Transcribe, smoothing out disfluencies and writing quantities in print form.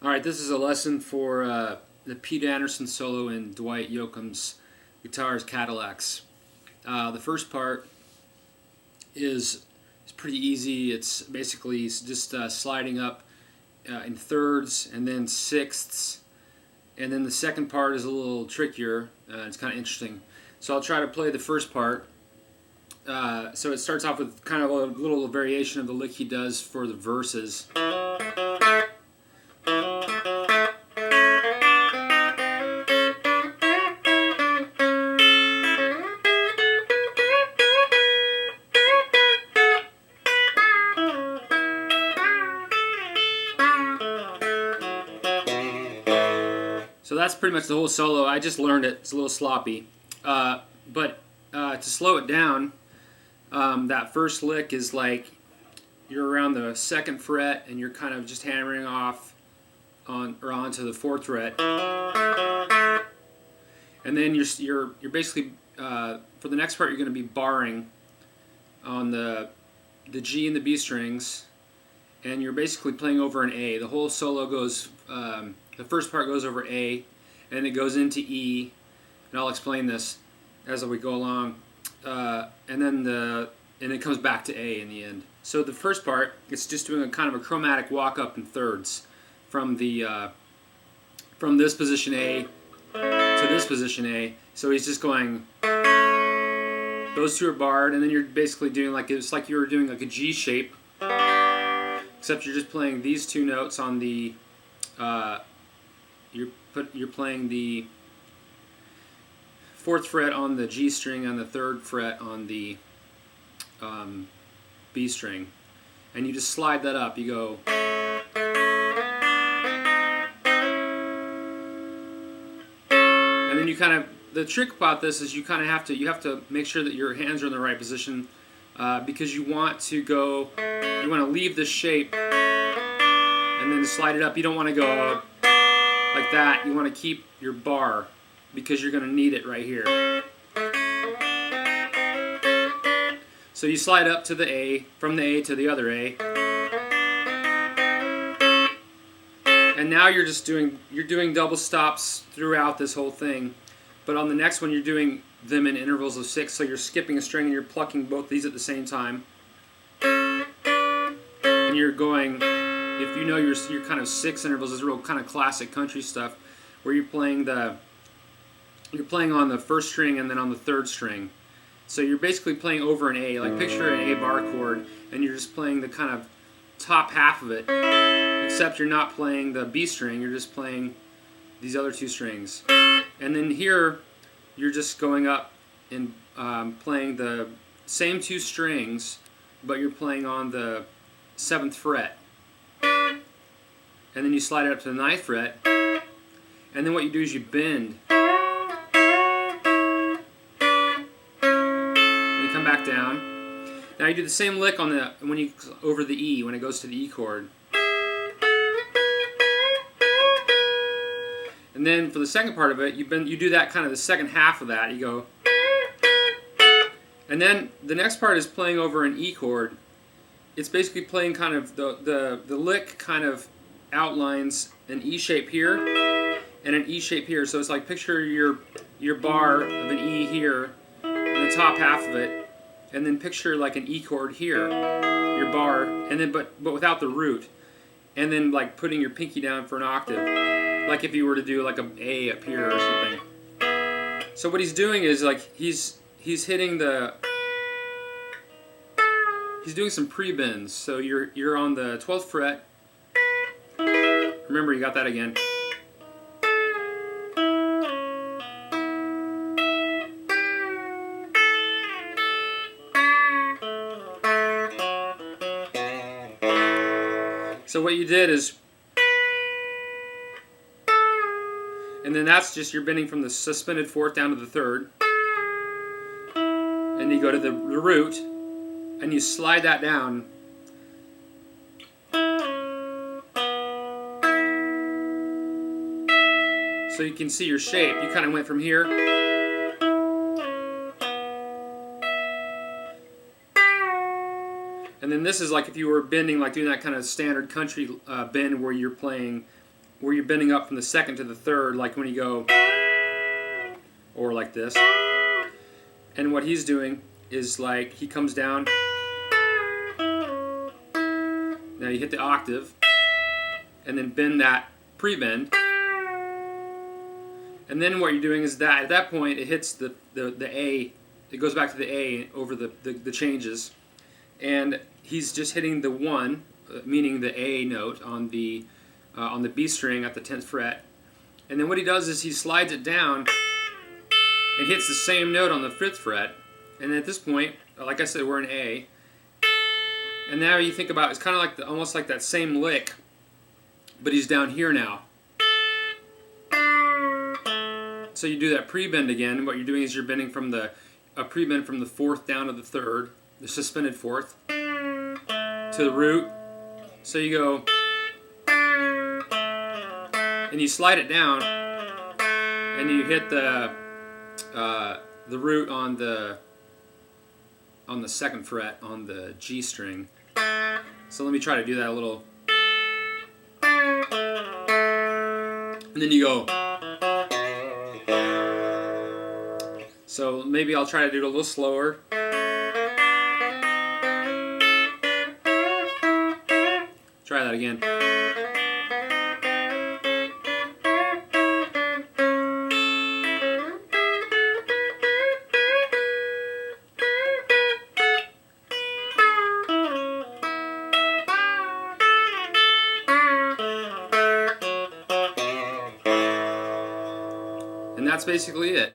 Alright, this is a lesson for the Pete Anderson solo in Dwight Yoakam's Guitar's Cadillacs. The first part is pretty easy. It's basically just sliding up in thirds and then sixths. And then the second part is a little trickier. It's kind of interesting. So I'll try to play the first part. So it starts off with kind of a little variation of the lick he does for the verses. So that's pretty much the whole solo. I just learned it. It's a little sloppy. But to slow it down, that first lick is like you're around the second fret and you're kind of just hammering off onto the fourth fret. And then you're basically for the next part you're going to be barring on the G and the B strings, and you're basically playing over an A. The whole solo goes. The first part goes over A, and it goes into E, and I'll explain this as we go along. And then it comes back to A in the end. So the first part, it's just doing a kind of a chromatic walk up in thirds from this position A to this position A. So he's just going. Those two are barred, and then you're basically doing it's like you were doing like a G shape, except you're just playing these two notes on the. You're playing the fourth fret on the G string and the third fret on the B string, and you just slide that up. You go, and then you kind of. The trick about this is you kind of have to make sure that your hands are in the right position because you want to leave this shape and then slide it up. You don't want to go like that. You want to keep your bar because you're going to need it right here. So you slide up to the A, from the A to the other A. And now you're doing double stops throughout this whole thing. But on the next one you're doing them in intervals of 6, so you're skipping a string and you're plucking both these at the same time. And you're going, if you know your kind of 6 intervals is real kind of classic country stuff, where you're playing on the first string and then on the third string. So you're basically playing over an A, like picture an A bar chord, and you're just playing the kind of top half of it, except you're not playing the B string, you're just playing these other two strings. And then here, you're just going up and playing the same two strings, but you're playing on the 7th fret. And then you slide it up to the 9th fret. And then what you do is you bend. And you come back down. Now you do the same lick over the E, when it goes to the E chord. And then for the second part of it, you do that kind of the second half of that. You go, and then the next part is playing over an E chord. It's basically playing kind of the lick kind of outlines an E shape here and an E shape here. So it's like picture your bar of an E here, and the top half of it, and then picture like an E chord here, your bar, and then but without the root, and then like putting your pinky down for an octave. Like if you were to do like an A up here or something. So what he's doing is like he's hitting he's doing some pre-bends. So you're on the 12th fret. Remember, you got that again. So what you did is, and then that's just you're bending from the suspended 4th down to the 3rd. And you go to the root, and you slide that down. So you can see your shape. You kind of went from here. And then this is like if you were bending, like doing that kind of standard country bend where you're playing where you're bending up from the second to the third, like when you go, or like this. And what he's doing is like he comes down. Now you hit the octave, and then bend that pre-bend. And then what you're doing is that at that point it hits the A. It goes back to the A over the changes, and he's just hitting the 1, meaning the A note on the B string at the 10th fret. And then what he does is he slides it down and hits the same note on the 5th fret. And at this point, like I said, we're in A. And now you think about it, it's kind of like almost like that same lick, but he's down here now. So you do that pre-bend again, and what you're doing is you're bending from a pre-bend from the 4th down to the 3rd, the suspended 4th, to the root. So you go, and you slide it down, and you hit the root on the 2nd fret on the G string. So let me try to do that a little. And then you go. So maybe I'll try to do it a little slower. Try that again. And that's basically it.